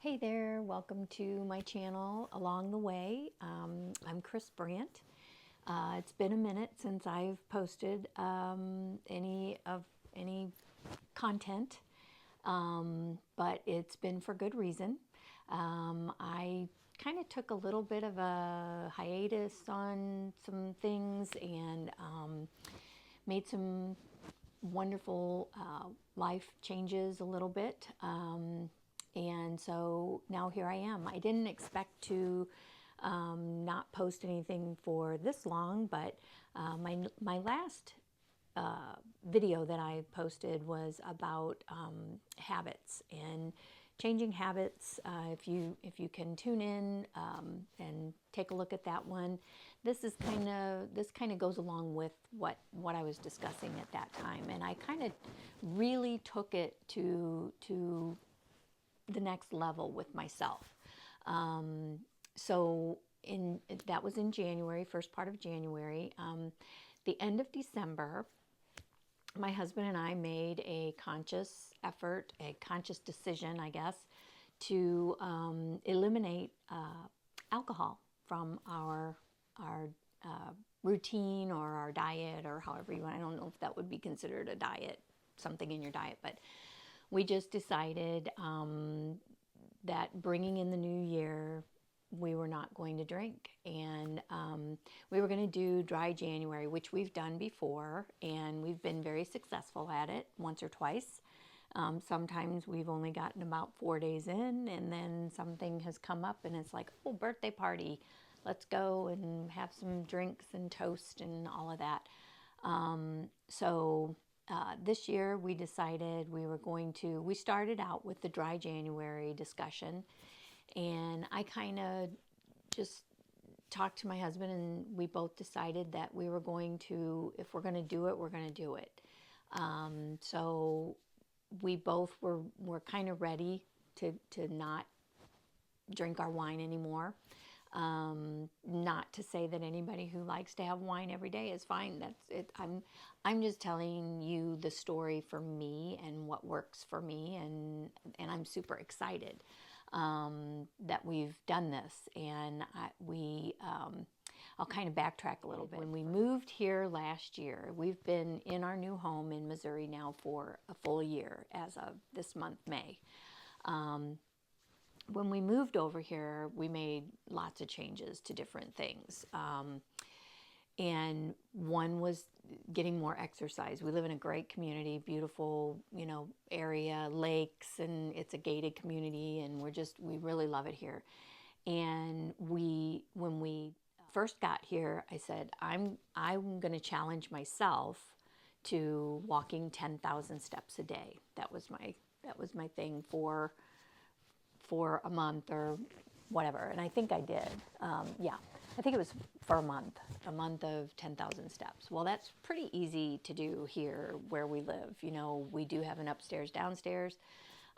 Hey there, welcome to my channel Along the Way. I'm Chris Brandt. It's been a minute since I've posted any content, but it's been for good reason. I kind of took a little bit of a hiatus on some things and made some wonderful life changes a little bit. And so now here I am. I didn't expect to not post anything for this long, but my last video that I posted was about habits and changing habits. If you can tune in and take a look at that one, this kind of goes along with what I was discussing at that time, and I kind of really took it to the next level with myself. So that was in January, first part of January. The end of December, my husband and I made a conscious effort, a conscious decision, I guess, to eliminate alcohol from our routine or our diet, or however you want. I don't know if that would be considered a diet, something in your diet, but we just decided that bringing in the new year, we were not going to drink, and we were going to do dry January, which we've done before, and we've been very successful at it once or twice. Sometimes we've only gotten about 4 days in, and then something has come up and it's like, oh, birthday party, let's go and have some drinks and toast and all of that. So this year we decided we started out with the dry January discussion, and I kind of just talked to my husband, and we both decided that we were going to, if we're going to do it, we're going to do it. So we both were kind of ready to not drink our wine anymore. Not to say that anybody who likes to have wine every day is fine. That's it. I'm just telling you the story for me and what works for me, and I'm super excited that we've done this. And I'll kind of backtrack a little bit. When we moved here last year, we've been in our new home in Missouri now for a full year as of this month, May. When we moved over here, we made lots of changes to different things. And one was getting more exercise. We live in a great community, beautiful, area, lakes, and it's a gated community, and we really love it here. And when we first got here, I said, I'm going to challenge myself to walking 10,000 steps a day. That was my thing for a month or whatever, and I think I did. Yeah, I think it was for a month of 10,000 steps. Well, that's pretty easy to do here where we live. We do have an upstairs, downstairs.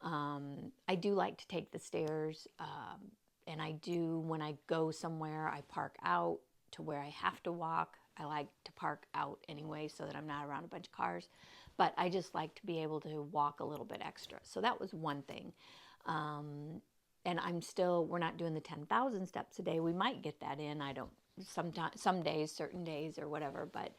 I do like to take the stairs, and I do, when I go somewhere, I park out to where I have to walk. I like to park out anyway so that I'm not around a bunch of cars, but I just like to be able to walk a little bit extra. So that was one thing. And we're not doing the 10,000 steps a day. We might get that in. I don't, sometimes, some days, certain days or whatever, but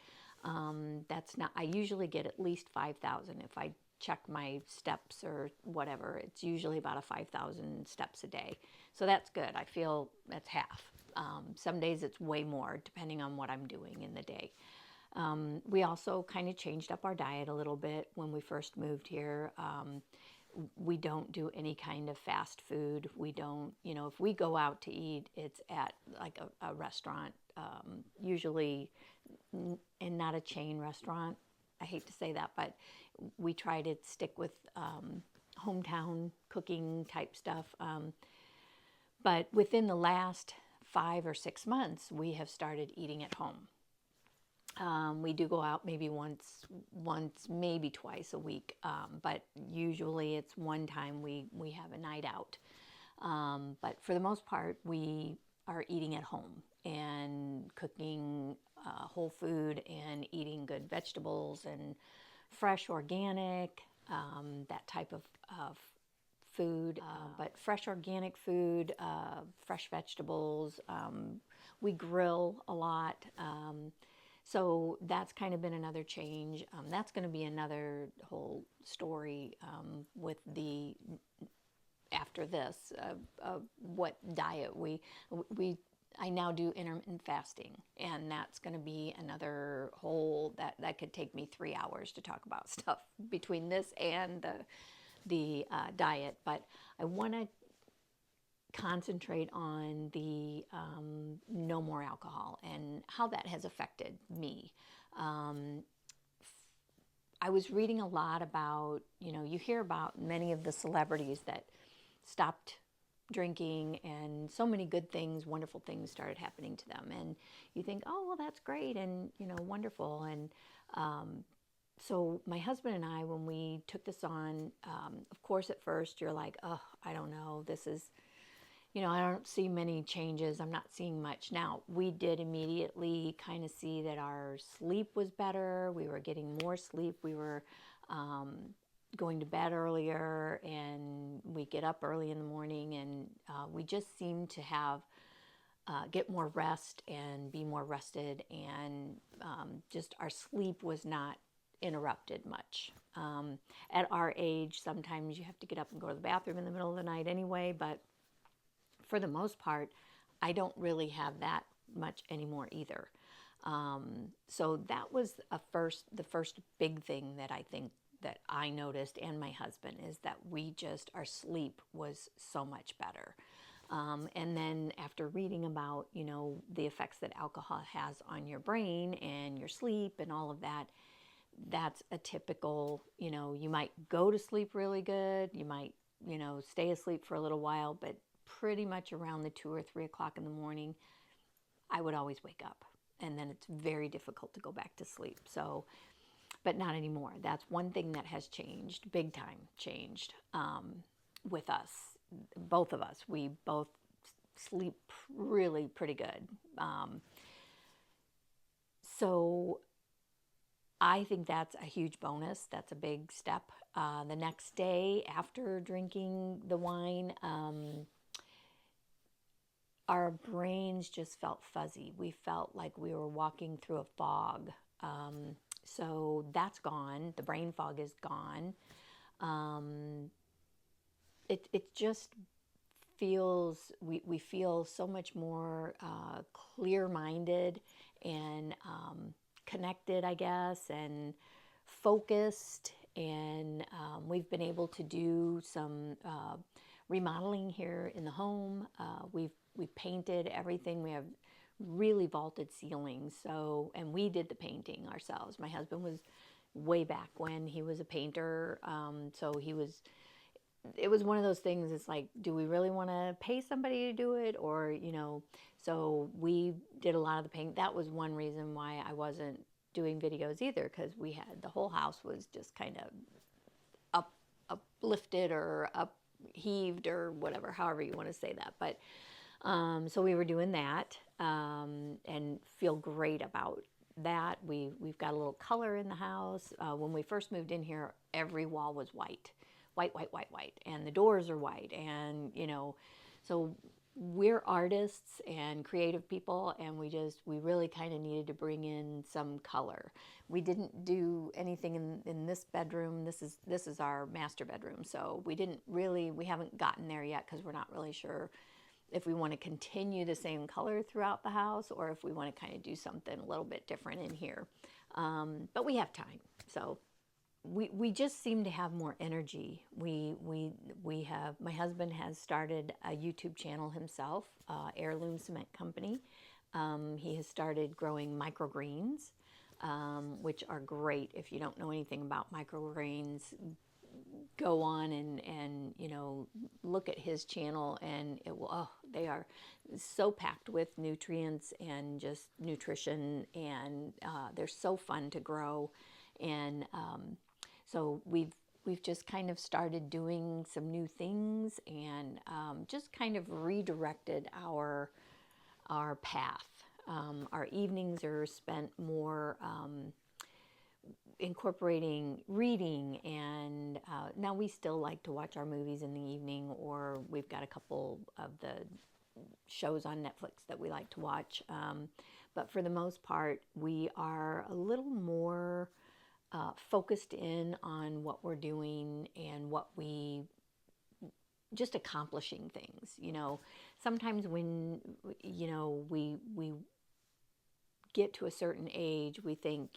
that's not, I usually get at least 5,000. If I check my steps or whatever, it's usually about 5,000 steps a day. So that's good. I feel that's half. Some days it's way more, depending on what I'm doing in the day. We also kind of changed up our diet a little bit when we first moved here. We don't do any kind of fast food. We don't, if we go out to eat, it's at like a restaurant, usually, and not a chain restaurant. I hate to say that, but we try to stick with hometown cooking type stuff. But within the last 5 or 6 months, we have started eating at home. We do go out maybe once, maybe twice a week, but usually it's one time we have a night out. But for the most part, we are eating at home and cooking whole food and eating good vegetables and fresh, organic, that type of food, but fresh organic food, fresh vegetables. We grill a lot. So that's kind of been another change. That's going to be another whole story with the after this what diet we I now do intermittent fasting, and that's going to be another whole that could take me 3 hours to talk about stuff between this and the diet. But I want to concentrate on the no more alcohol and how that has affected me. I was reading a lot about, you hear about many of the celebrities that stopped drinking, and so many good things, wonderful things started happening to them. And you think, oh, well, that's great and, wonderful. And so my husband and I, when we took this on, of course, at first you're like, oh, I don't know, this is, I don't see many changes. I'm not seeing much. Now, we did immediately kind of see that our sleep was better. We were getting more sleep. We were going to bed earlier, and we get up early in the morning, and we just seem to have get more rest and be more rested, and just our sleep was not interrupted much. At our age, sometimes you have to get up and go to the bathroom in the middle of the night anyway, but for the most part, I don't really have that much anymore either. So that was the first big thing that I think that I noticed, and my husband, is that our sleep was so much better. And then after reading about, the effects that alcohol has on your brain and your sleep and all of that, that's a typical, you might go to sleep really good, you might, stay asleep for a little while, but pretty much around the 2 or 3 o'clock in the morning, I would always wake up, and then it's very difficult to go back to sleep. So, but not anymore. That's one thing that has changed, big time changed with us, both of us. We both sleep really pretty good. So I think that's a huge bonus. That's a big step. The next day after drinking the wine, our brains just felt fuzzy. We felt like we were walking through a fog. So that's gone. The brain fog is gone. It just feels, we feel so much more clear-minded and connected, I guess, and focused. And we've been able to do some remodeling here in the home. We painted everything. We have really vaulted ceilings. So, and we did the painting ourselves. My husband was way back when he was a painter. So it was one of those things. It's like, do we really want to pay somebody to do it? Or, so we did a lot of the paint. That was one reason why I wasn't doing videos either, because the whole house was just kind of uplifted or upheaved or whatever, however you want to say that. But so we were doing that and feel great about that. We've got a little color in the house. When we first moved in here, every wall was white, and the doors are white, and so we're artists and creative people, and we really kind of needed to bring in some color. We didn't do anything in this bedroom. This is our master bedroom, so we haven't gotten there yet, because we're not really sure if we want to continue the same color throughout the house, or if we want to kind of do something a little bit different in here. But we have time, so we just seem to have more energy. My husband has started a YouTube channel himself, Heirloom Cement Company. He has started growing microgreens, which are great. If you don't know anything about microgreens, go on and look at his channel, and they are so packed with nutrients and just nutrition, and they're so fun to grow. And so we've just kind of started doing some new things, and just kind of redirected our path. Our evenings are spent more incorporating reading, and now we still like to watch our movies in the evening, or we've got a couple of the shows on Netflix that we like to watch. But for the most part, we are a little more focused in on what we're doing and what we just accomplishing things. Sometimes when we get to a certain age, we think,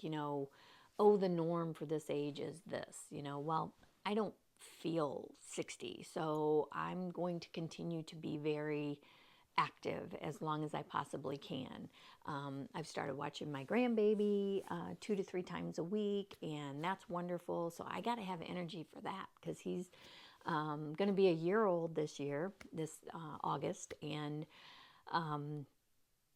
oh, the norm for this age is this. Well, I don't feel 60, so I'm going to continue to be very active as long as I possibly can. I've started watching my grandbaby 2 to 3 times a week, and that's wonderful. So I got to have energy for that, because he's going to be a year old this August, and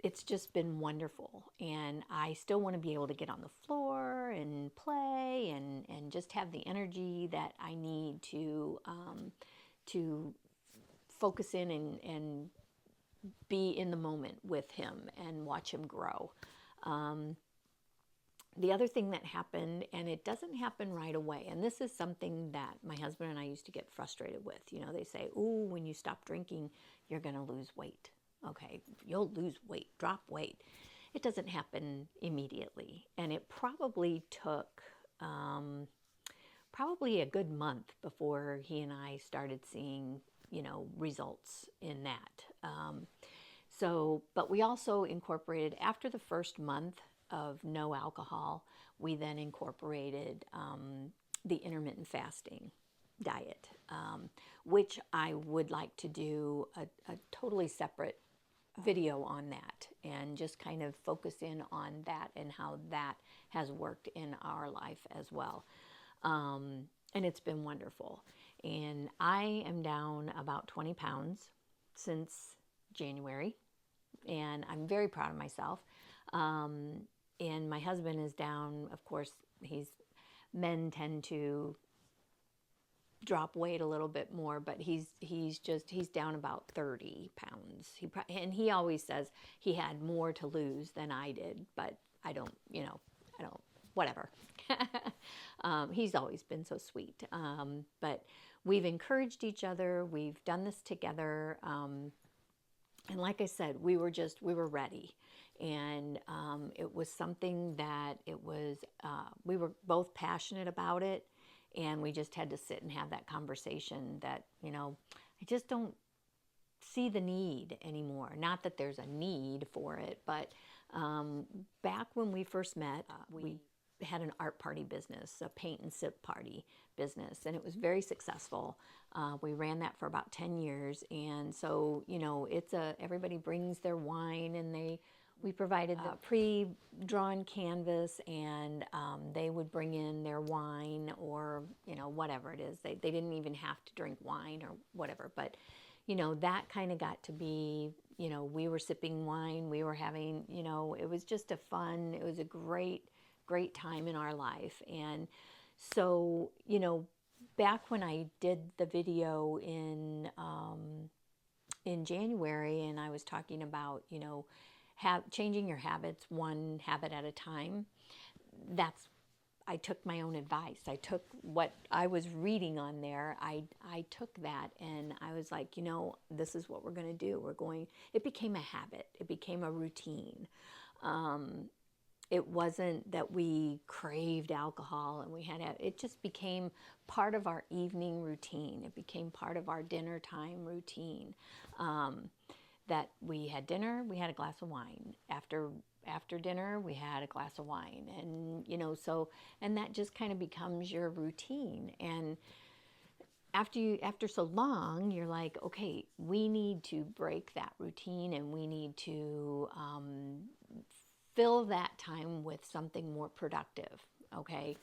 it's just been wonderful. And I still want to be able to get on the floor and play and just have the energy that I need to focus in and be in the moment with him and watch him grow. The other thing that happened, and it doesn't happen right away, and this is something that my husband and I used to get frustrated with. They say, "Ooh, when you stop drinking, you're going to lose weight." Okay, you'll lose weight, drop weight. It doesn't happen immediately, and it probably took probably a good month before he and I started seeing results in that. But we also incorporated, after the first month of no alcohol, we then incorporated the intermittent fasting diet, which I would like to do a totally separate video on that, and just kind of focus in on that and how that has worked in our life as well. And it's been wonderful. And I am down about 20 pounds since January, and I'm very proud of myself. And my husband is down, of course. Men tend to drop weight a little bit more, but he's down about 30 pounds. And he always says he had more to lose than I did, but I don't, whatever. He's always been so sweet. But we've encouraged each other. We've done this together. And like I said, we were ready. And it was something that we were both passionate about it. And we just had to sit and have that conversation that, I just don't see the need anymore. Not that there's a need for it, but back when we first met, we had an art party business, a paint and sip party business, and it was very successful. We ran that for about 10 years, and so, everybody brings their wine, and we provided the pre-drawn canvas, and they would bring in their wine, or, whatever it is. They didn't even have to drink wine or whatever, but, that kind of got to be, we were sipping wine, we were having, it was just it was a great time in our life. And so, back when I did the video in January, and I was talking about, changing your habits one habit at a time, I took my own advice. I took what I was reading on there. I took that, and I was like, this is what we're going to do. It became a habit. It became a routine. It wasn't that we craved alcohol and it just became part of our evening routine. It became part of our dinner time routine. That we had dinner, we had a glass of wine. After dinner, we had a glass of wine. And, and that just kind of becomes your routine. And after so long, you're like, okay, we need to break that routine, and we need to fill that time with something more productive, okay?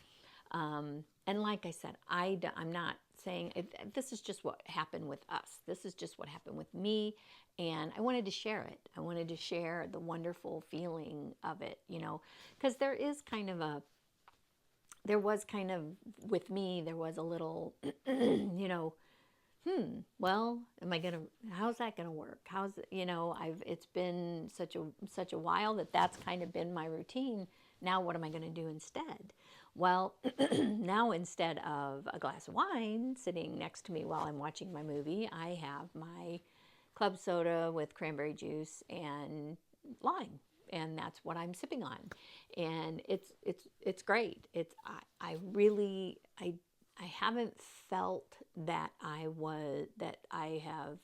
And like I said, I'm not saying, this is just what happened with us. This is just what happened with me, and I wanted to share it. I wanted to share the wonderful feeling of it, because with me, there was a little, well, how's that gonna work? It's been such a while that's kind of been my routine. Now what am I going to do instead? Well, now instead of a glass of wine sitting next to me while I'm watching my movie, I have my club soda with cranberry juice and lime, and that's what I'm sipping on, and it's great. I really I haven't felt that I have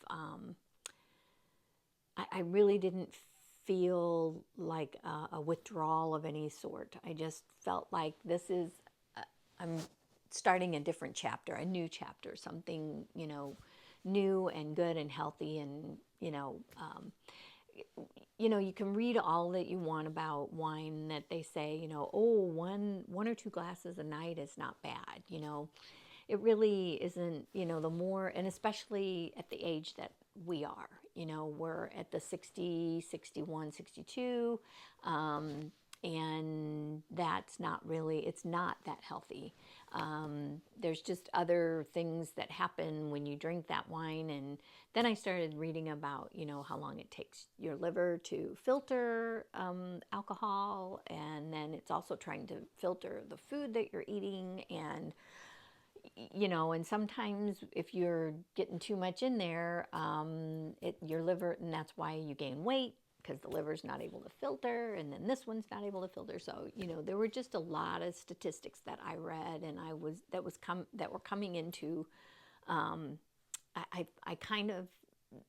I really didn't feel like a withdrawal of any sort. I just felt like I'm starting a different chapter, a new chapter, something, new and good and healthy. And, you can read all that you want about wine, that they say, oh, one or two glasses a night is not bad. It really isn't. The more, and especially at the age that we are, we're at the 60, 61, 62, and that's not really, it's not that healthy. There's just other things that happen when you drink that wine. And then I started reading about, how long it takes your liver to filter alcohol. And then it's also trying to filter the food that you're eating. And and sometimes if you're getting too much in there, your liver, and that's why you gain weight, because the liver's not able to filter, and then this one's not able to filter. So, there were just a lot of statistics that I read, and that were coming into, I kind of,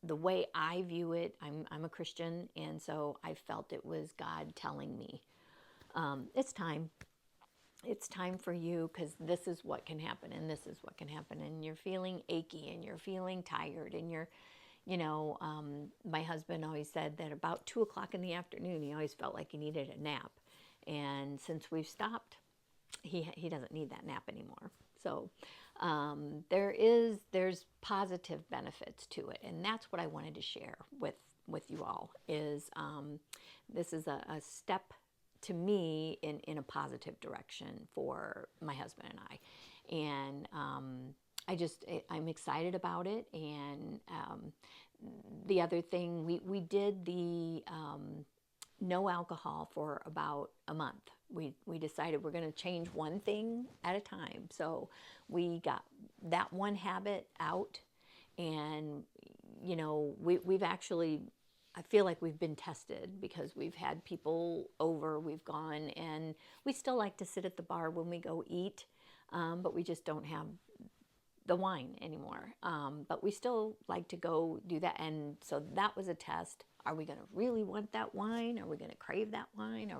the way I view it, I'm a Christian, and so I felt it was God telling me, it's time. It's time for you, because this is what can happen, and this is what can happen, and you're feeling achy, and you're feeling tired, and my husband always said that about 2 o'clock in the afternoon, he always felt like he needed a nap. And since we've stopped, he doesn't need that nap anymore. So there's positive benefits to it, and that's what I wanted to share with you all. Is this is a step to me in a positive direction for my husband and I, and I'm excited about it. And the other thing, we did the no alcohol for about a month. We decided we're going to change one thing at a time. So we got that one habit out, and we've actually, I feel like we've been tested, because we've had people over, we've gone, and we still like to sit at the bar when we go eat, but we just don't have the wine anymore. But we still like to go do that. And so that was a test. Are we going to really want that wine? Are we going to crave that wine?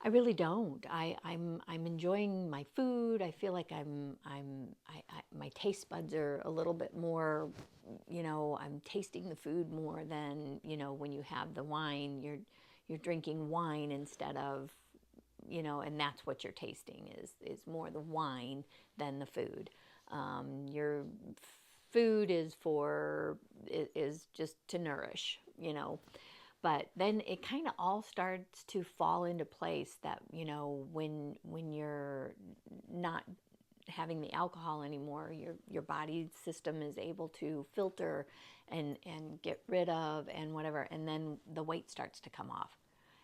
I really don't. I'm enjoying my food. I feel like my taste buds are a little bit more, I'm tasting the food more than, when you have the wine, you're drinking wine instead of, and that's what you're tasting is more the wine than the food. Your food is just to nourish, But then it kind of all starts to fall into place that, when you're not having the alcohol anymore, your body system is able to filter and get rid of and whatever, and then the weight starts to come off.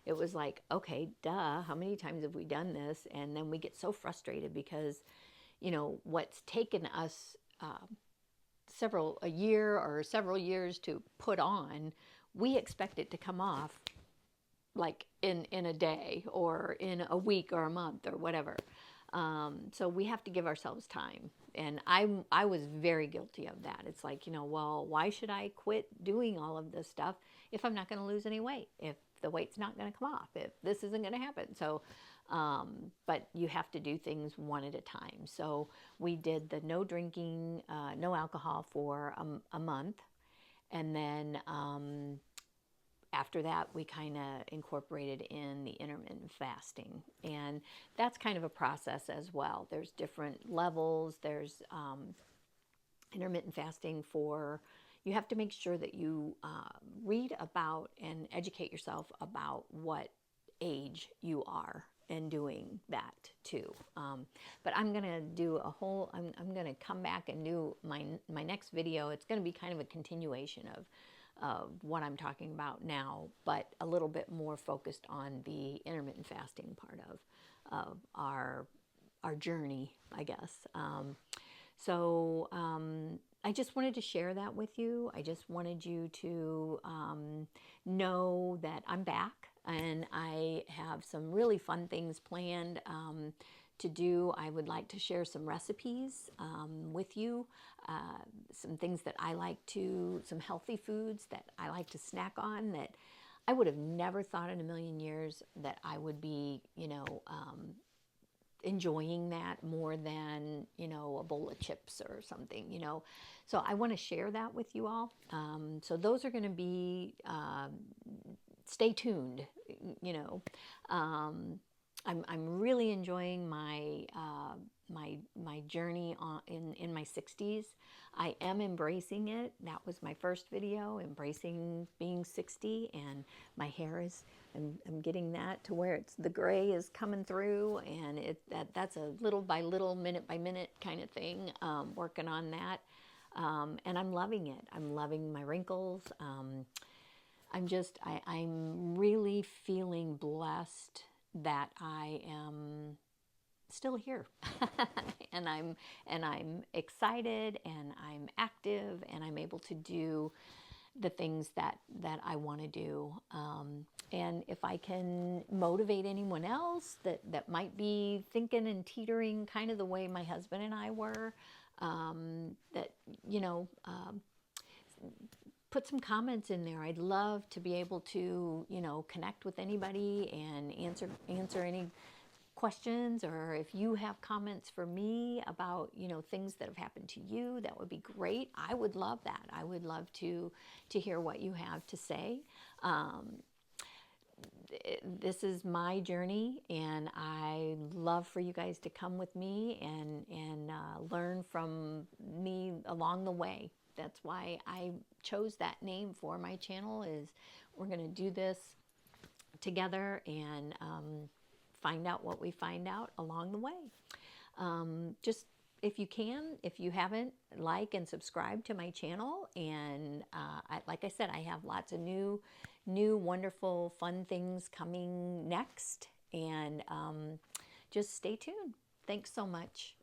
It was like, okay, duh, how many times have we done this? And then we get so frustrated because, what's taken us a year or several years to put on, we expect it to come off like in a day or in a week or a month or whatever. So we have to give ourselves time. And I was very guilty of that. It's like, well, why should I quit doing all of this stuff if I'm not going to lose any weight, if the weight's not going to come off, if this isn't going to happen? So, but you have to do things one at a time. So we did the no drinking, no alcohol for a month. And then after that, we kind of incorporated in the intermittent fasting. And that's kind of a process as well. There's different levels. There's intermittent fasting you have to make sure that you read about and educate yourself about what age you are and doing that too. But I'm going to do I'm going to come back and do my next video. It's going to be kind of a continuation of what I'm talking about now, but a little bit more focused on the intermittent fasting part of our journey, I guess. I just wanted to share that with you. I just wanted you to know that I'm back and I have some really fun things planned to do. I would like to share some recipes with you, some things that I like to, some healthy foods that I like to snack on that I would have never thought in a million years that I would be, enjoying that more than, a bowl of chips or something. So I want to share that with you all. So those are going to be, stay tuned, you know. I'm really enjoying my journey in my 60s. I am embracing it. That was my first video, embracing being 60, and my hair is, I'm getting that to where the gray is coming through, and that's a little by little, minute by minute kind of thing, working on that. And I'm loving it. I'm loving my wrinkles. I'm really feeling blessed that I am still here. and I'm excited, and I'm active, and I'm able to do the things that I want to do. And if I can motivate anyone else that might be thinking and teetering kind of the way my husband and I were, that, put some comments in there. I'd love to be able to, connect with anybody and answer any questions, or if you have comments for me about, things that have happened to you, that would be great. I would love that. I would love to hear what you have to say. This is my journey, and I love for you guys to come with me and learn from me along the way. That's why I chose that name for my channel, is we're going to do this together and find out what we find out along the way. Just if you can, if you haven't, like and subscribe to my channel. And like I said, I have lots of new, wonderful, fun things coming next. And just stay tuned. Thanks so much.